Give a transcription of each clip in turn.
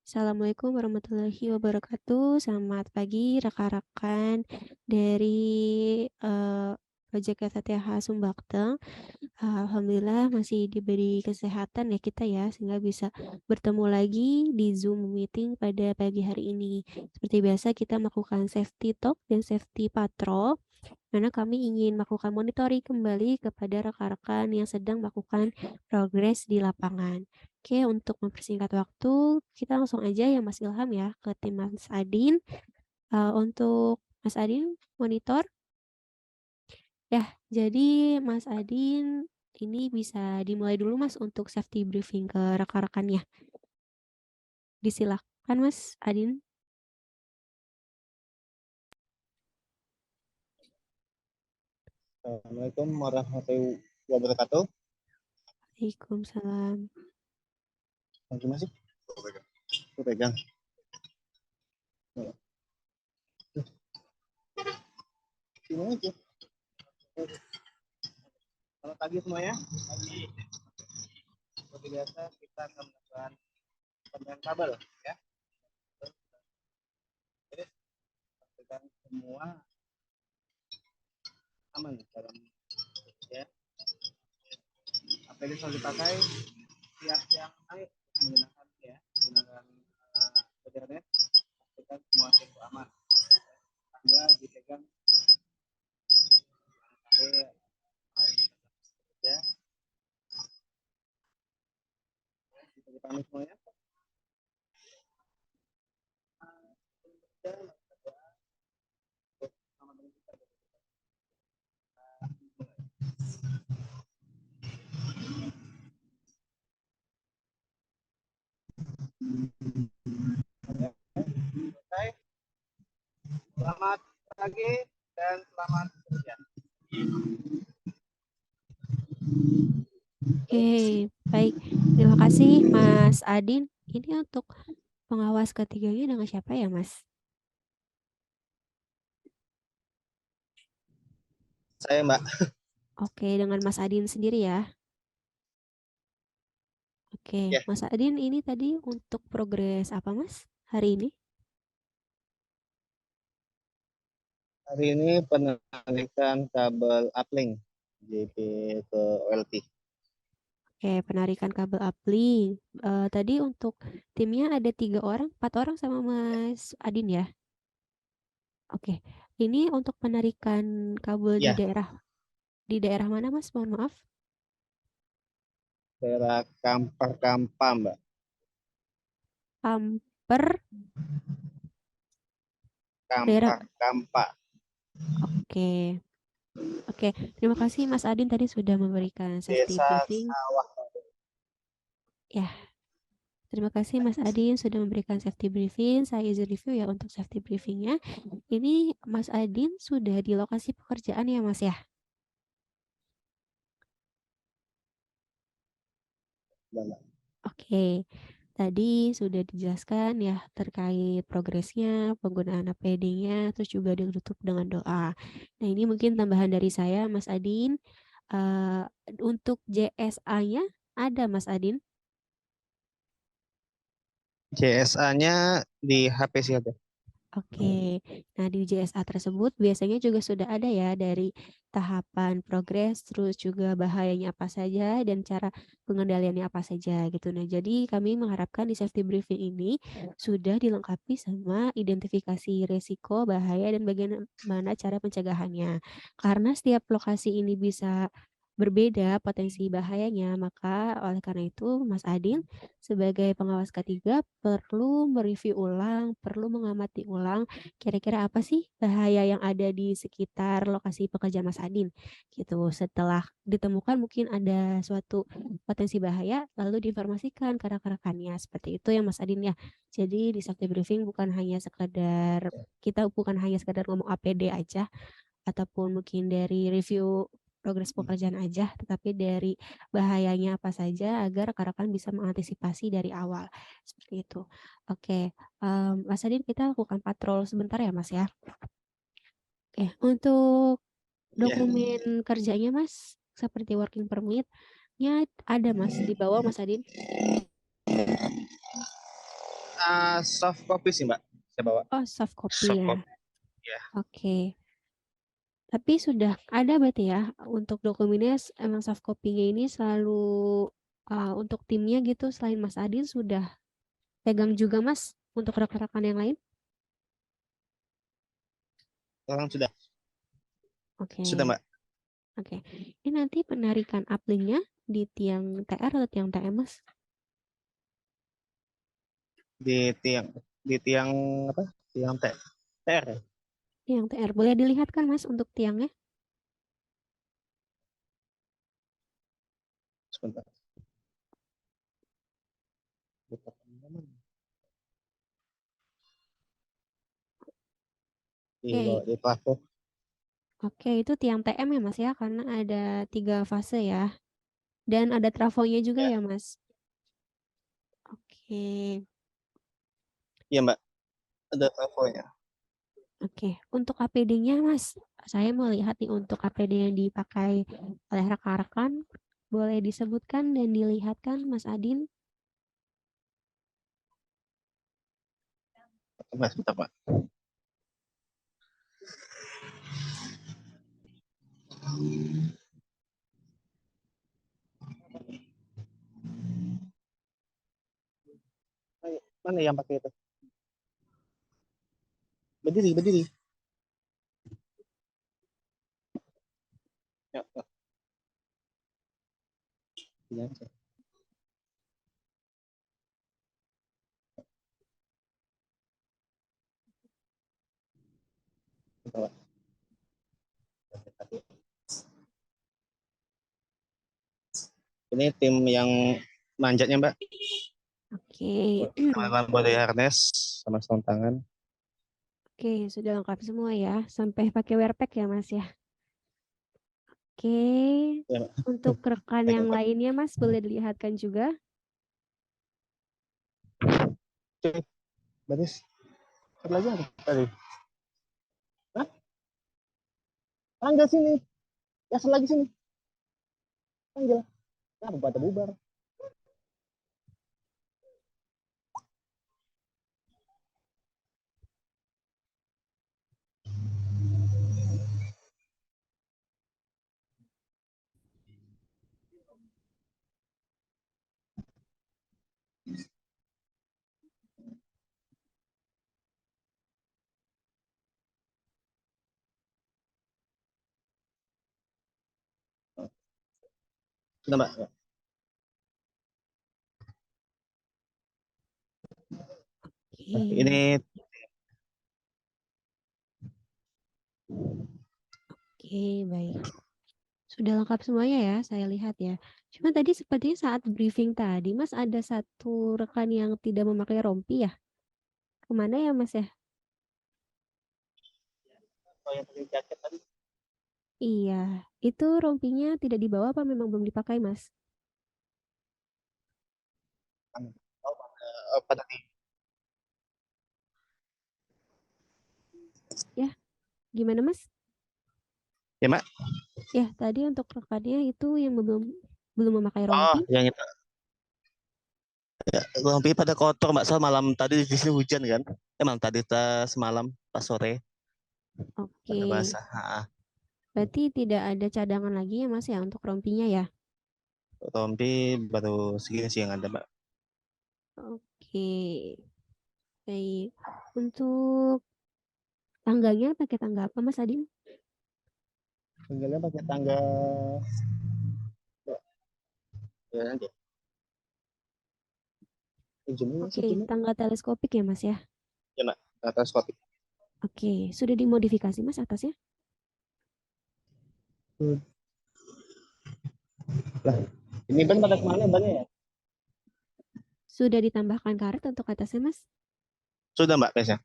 Assalamualaikum warahmatullahi wabarakatuh. Selamat pagi rekan-rekan dari Project FTH Sumbakteng. Alhamdulillah masih diberi kesehatan ya kita ya, sehingga bisa bertemu lagi di Zoom meeting pada pagi hari ini. Seperti biasa kita melakukan safety talk dan safety patrol, karena kami ingin melakukan monitoring kembali kepada rekan-rekan yang sedang melakukan progres di lapangan. Oke, untuk mempersingkat waktu, kita langsung aja ya Mas Ilham ya ke tim Mas Adin. Untuk Mas Adin monitor. Ya, jadi Mas Adin ini bisa dimulai dulu Mas untuk safety briefing ke rekan-rekannya. Disilakan Mas Adin. Assalamualaikum warahmatullahi wabarakatuh. Waalaikumsalam. Gimana sih? Aku pegang. Gimana aja? Selamat pagi semuanya. Pagi. Seperti biasa kita akan melakukan pembelian kabel ya. Jadi pastikan semua aman dalam ya. APD selalu dipakai siap menggunakan Ethernet. Pastikan semua satu aman. Tangga dipegang ya. Bisa dipahami semuanya. Selamat pagi dan selamat bekerja. Oke, baik. Terima kasih Mas Adin. Ini untuk pengawas ketiganya dengan siapa ya Mas? Saya Mbak. Oke, dengan Mas Adin sendiri ya. Oke, Ya. Mas Adin ini tadi untuk progres apa Mas hari ini? Hari ini penarikan kabel uplink JP ke OLT. Oke, penarikan kabel uplink. Tadi untuk timnya ada 3 orang, 4 orang sama Mas Adin ya? Oke, ini untuk penarikan kabel Ya, di daerah mana Mas? Mohon maaf. daerah Kampa, Mbak. Amper, daerah. Kampa. Oke. Oke, terima kasih Mas Adin tadi sudah memberikan safety Desa briefing. Sawah. Ya, terima kasih Mas Adin sudah memberikan safety briefing. Saya izin review ya untuk safety briefingnya. Ini Mas Adin sudah di lokasi pekerjaan ya Mas ya? Oke, tadi sudah dijelaskan ya terkait progresnya, penggunaan APD-nya, terus juga ditutup dengan doa. Nah ini mungkin tambahan dari saya Mas Adin. Untuk JSA-nya ada Mas Adin? JSA-nya di HP sih ada. Oke, nah di JSA tersebut biasanya juga sudah ada ya dari tahapan progres, terus juga bahayanya apa saja dan cara pengendaliannya apa saja gitu. Nah, jadi kami mengharapkan di safety briefing ini sudah dilengkapi sama identifikasi risiko, bahaya dan bagaimana cara pencegahannya. Karena setiap lokasi ini bisa berbeda potensi bahayanya, maka oleh karena itu Mas Adin sebagai pengawas ketiga perlu mereview ulang, perlu mengamati ulang kira-kira apa sih bahaya yang ada di sekitar lokasi pekerjaan Mas Adin gitu. Setelah ditemukan mungkin ada suatu potensi bahaya lalu diinformasikan ke rekan-rekannya. Seperti itu ya Mas Adin ya. Jadi di safety briefing kita bukan hanya sekedar ngomong APD aja ataupun mungkin dari review progres pekerjaan aja, tetapi dari bahayanya apa saja agar rekan-rekan bisa mengantisipasi dari awal. Seperti itu. Oke, Mas Adin kita lakukan patrol sebentar ya Mas ya. Oke, untuk Ya. dokumen kerjanya Mas, seperti working permit-nya ada Mas di bawah Mas Adin. Soft copy sih Mbak, saya bawa. Oh, soft copy Soft ya. copy. Ya. Oke. Tapi sudah ada berarti ya untuk dokumennya emang soft copy-nya ini selalu untuk timnya gitu selain Mas Adin sudah pegang juga Mas untuk rekan-rekan yang lain? Sekarang sudah. Oke. Sudah Mbak. Oke. Ini nanti penarikan uplink-nya di tiang TR atau tiang TM Mas? Di tiang apa? Tiang TR ya? Tiang TR. Boleh dilihat kan Mas untuk tiangnya? Sebentar. Di Oke. bawah di plafon. Oke, itu tiang TM ya Mas ya, karena ada 3 fase ya. Dan ada trafonya juga Ya. ya Mas. Oke. Iya Mbak, ada plafonnya. Oke, untuk APD-nya Mas, saya mau lihat nih untuk APD yang dipakai oleh rekan-rekan, boleh disebutkan dan dilihatkan Mas Adin? Mas, bentar Mbak. Mana yang pakai itu? Berdiri, berdiri. Ya, ya. Iya, ya. Bentar, Mbak. Ini tim yang manjatnya Mbak. Oke, Sama body harness sama sarung tangan. oke, sudah lengkap semua ya, sampai pakai wear pack ya Mas ya. Oke, Ya, Mbak. untuk rekan Baik, yang Mbak. lainnya Mas, boleh dilihatkan juga. Oke, baris. Satu lagi apa tadi? Hah? Panggil sini. Ya, satu lagi sini. Panggil. Ya, bubar bubar. Sudah, Mbak. Ya. Nah, Oke, ini oke, baik. Sudah lengkap semuanya ya, saya lihat ya. Cuma tadi sepertinya saat briefing tadi, Mas ada satu rekan yang tidak memakai rompi ya? Kemana ya Mas ya? oh, yang pakai jaket tadi. Iya, itu rompinya tidak dibawa apa memang belum dipakai Mas? Oh, pada di. Ya, gimana Mas? Ya, Mbak. Ya, tadi untuk rekannya itu yang belum belum memakai Oh, rompi. yang itu. Rompi pada kotor, Mbak. Soal malam tadi di sini hujan kan. Emang tadi semalam pas sore Oke, pada basah. Ha. berarti tidak ada cadangan lagi ya Mas ya untuk rompinya ya? Rompi baru segini sih yang ada, Mbak. Oke, baik. Untuk tangganya pakai tangga apa Mas Adin? Tinggalnya pakai tangga. Ya, nanti. Zoomnya sih, Oke, zoomnya. tangga teleskopik ya Mas ya? Ya, Mbak. Atas kopi. Oke, sudah dimodifikasi Mas atasnya? Lah, ini ban pada kemana bannya ya? Sudah ditambahkan karet untuk atasnya Mas? Sudah, Mbak, tesnya.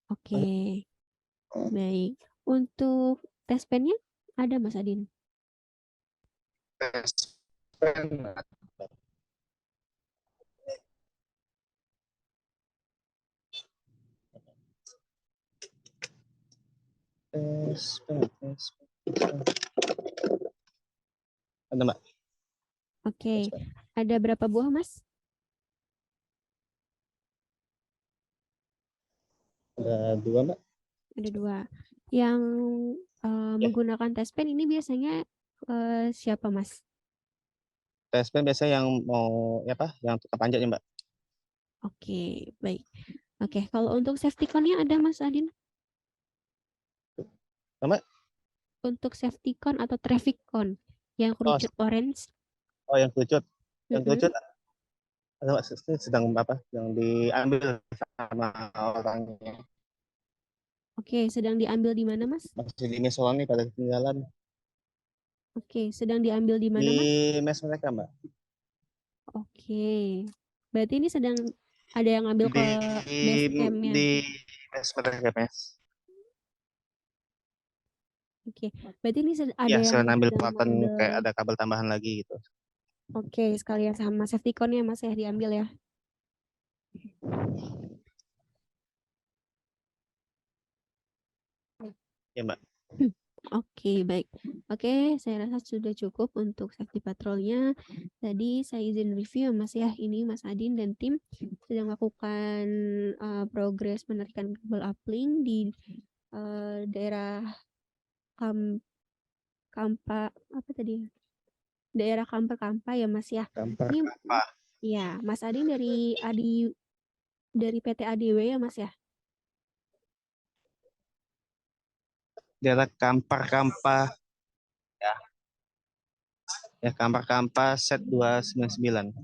Oke, baik. Untuk tes pennya ada Mas Adin? Tes. Tes. Ada, Mbak. Oke, Tes. ada berapa buah Mas? Ada 2, Mbak. Ada 2. Yang Ya. menggunakan tes pen ini biasanya siapa, Mas? Tes pen biasanya yang mau yang tukang panjatnya, Mbak. Oke, baik. Oke, kalau untuk safety cone-nya ada, Mas Adin? Mbak? Untuk safety cone atau traffic cone yang Oh, kerucut orange? yang kerucut. Yang Mm-mm. kerucut ada Mbak, sedang yang diambil sama orangnya. Oke, sedang diambil di mana, Mas? Masih di mes orang nih pada ketinggalan. Oke, sedang diambil di Di mana, Mas? mes mereka, Mbak. Oke. Berarti ini sedang ada yang ngambil ke Di base camp-nya. di mes mereka, mes. Oke. Berarti ini ada Ya, yang saya ambil sedang peralatan mengambil. kayak ada kabel tambahan lagi gitu. Oke, sekalian sama safety cone-nya, Mas, ya diambil ya. Ya, Mbak. Oke, baik. Oke, saya rasa sudah cukup untuk safety patrolnya. Tadi saya izin review ya, Mas ya. Ini Mas Adin dan tim sedang melakukan progres penarikan kabel uplink di daerah Kampa apa tadi? Daerah Kamper-Kampa ya, Mas ya. Kamper Ini apa? ya, Mas Adin dari PT ADW ya, Mas ya. Daerah Kampa ya. Ya, Kampa set 299.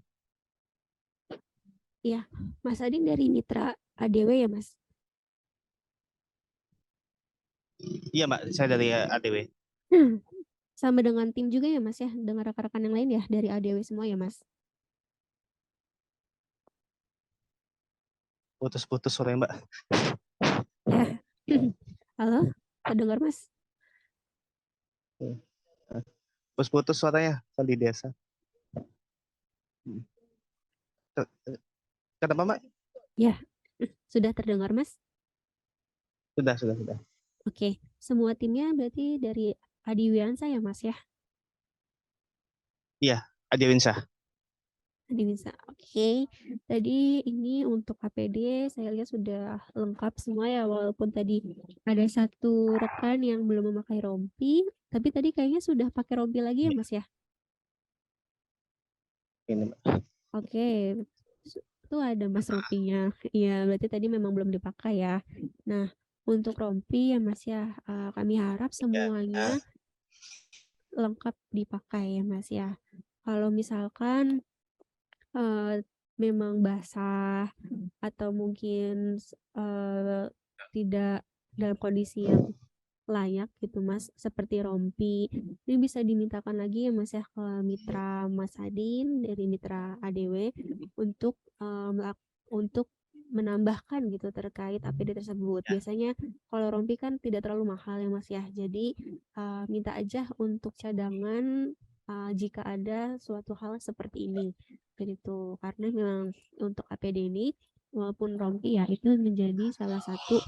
Iya, Mas Adin dari Mitra ADW ya, Mas. Iya, Mbak, saya dari ADW. Sama dengan tim juga ya, Mas ya, dengan rekan-rekan yang lain ya dari ADW semua ya, Mas. Putus-putus sore, Mbak. Ya. Halo, terdengar, Mas? Putus-putus suaranya di desa. Kenapa, Mbak? Ya, sudah terdengar, Mas? Sudah. Oke, semua timnya berarti dari Adiwiansa ya, Mas ya? Iya, Adiwinsa. Adiwinsa. Oke, tadi ini untuk APD saya lihat sudah lengkap semua ya, walaupun tadi ada satu rekan yang belum memakai rompi, tapi tadi kayaknya sudah pakai rompi lagi ya, Mas ya? Ini, Mbak. Oke, itu ada Mas rompinya. Iya, berarti tadi memang belum dipakai ya. Nah, untuk rompi ya Mas ya, kami harap Ya. semuanya lengkap dipakai ya Mas ya. Kalau misalkan memang basah atau mungkin tidak dalam kondisi yang layak gitu Mas, seperti rompi. Ini bisa dimintakan lagi ya Mas ya ke mitra Mas Adin dari mitra ADW untuk untuk menambahkan gitu terkait APD tersebut. Biasanya kalau rompi kan tidak terlalu mahal ya Mas ya. Jadi minta aja untuk cadangan jika ada suatu hal seperti ini. Begitu. Karena memang untuk APD ini walaupun rompi ya itu menjadi salah satu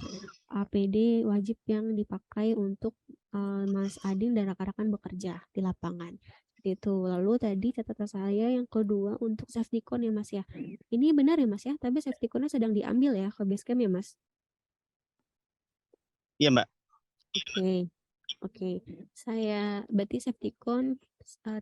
APD wajib yang dipakai untuk Mas Adin dan rekan-rekan bekerja di lapangan. Itu. Lalu tadi catatan saya yang kedua untuk safety cone ya Mas ya. Ini benar ya Mas ya, tapi safety cone-nya sedang diambil ya ke base camp ya Mas. Iya, Mbak. Oke. Oke, saya berarti safety cone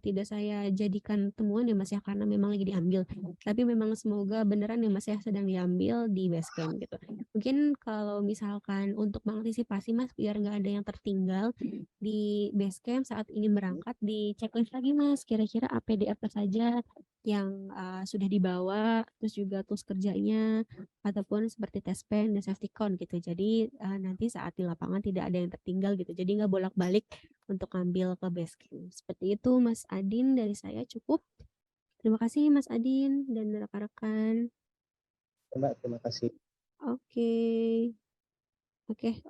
tidak saya jadikan temuan ya Mas ya karena memang lagi diambil. Tapi memang semoga beneran ya Mas ya sedang diambil di base camp gitu. Mungkin kalau misalkan untuk mengantisipasi Mas biar nggak ada yang tertinggal di base camp saat ingin berangkat di checklist lagi Mas kira-kira APD apa saja yang sudah dibawa, terus juga tools kerjanya ataupun seperti tes pen dan safety cone gitu. Jadi nanti saat di lapangan tidak ada yang tertinggal gitu. Jadi nggak bolak-balik untuk ngambil ke base camp. Seperti itu Mas Adin dari saya cukup. Terima kasih Mas Adin dan rekan-rekan. Mbak, terima kasih. Oke. Oke,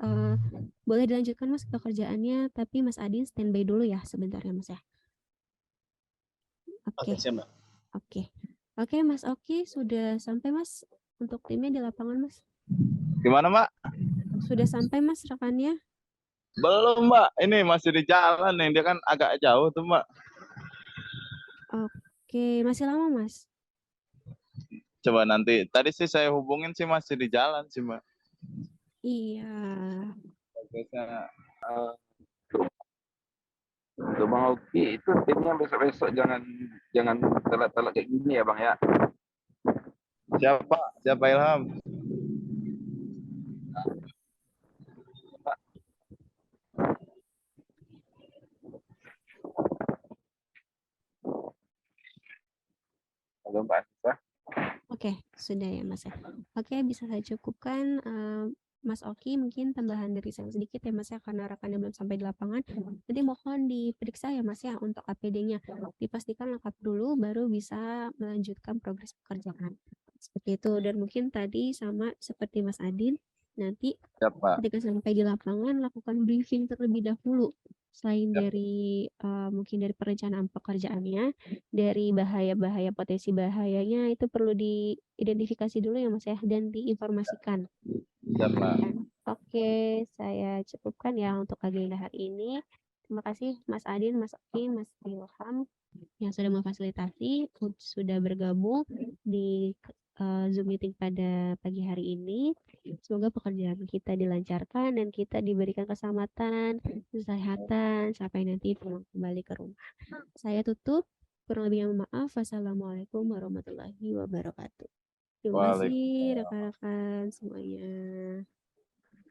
boleh dilanjutkan Mas ke kerjaannya, tapi Mas Adin standby dulu ya sebentar ya Mas ya. Oke, Oke, siap, Mbak. oke. Oke Mas Oki, sudah sampai Mas untuk timnya di lapangan Mas? Gimana, Mbak? Sudah sampai Mas rekannya? Belum, Mbak. Ini masih di jalan nih. Dia kan agak jauh tuh, Mbak. Oke, masih lama Mas? Coba nanti. Tadi sih saya hubungin sih masih di jalan sih, Mbak. Iya. Progresnya. Eh, untuk Bang Oki itu timnya besok-besok jangan telat-telat kayak gini ya Bang ya. Siapa? Siapa Ilham? Halo Mbak Anissa. Oke, sudah ya Mas ya. Oke, bisa saya cukupkan Mas Oki, mungkin tambahan dari saya sedikit ya Mas ya, karena rekannya belum sampai di lapangan. Jadi mohon diperiksa ya Mas ya untuk APD-nya. Dipastikan lengkap dulu baru bisa melanjutkan progres pekerjaan. Seperti itu. Dan mungkin tadi sama seperti Mas Adin, nanti Siapa? ketika sampai di lapangan lakukan briefing terlebih dahulu. Selain dari mungkin dari perencanaan pekerjaannya, dari bahaya-bahaya potensi bahayanya itu perlu diidentifikasi dulu ya Mas ya dan diinformasikan. Siapa? Oke, saya cukupkan ya untuk agenda hari ini. Terima kasih Mas Adin, Mas Oki, Mas Ilham yang sudah memfasilitasi, sudah bergabung di Zoom meeting pada pagi hari ini. Semoga pekerjaan kita dilancarkan dan kita diberikan keselamatan, kesehatan sampai nanti pulang kembali ke rumah. Saya tutup. Kurang lebihnya maaf. Wassalamualaikum warahmatullahi wabarakatuh. Terima kasih Waalaikumsalam. rekan-rekan semuanya.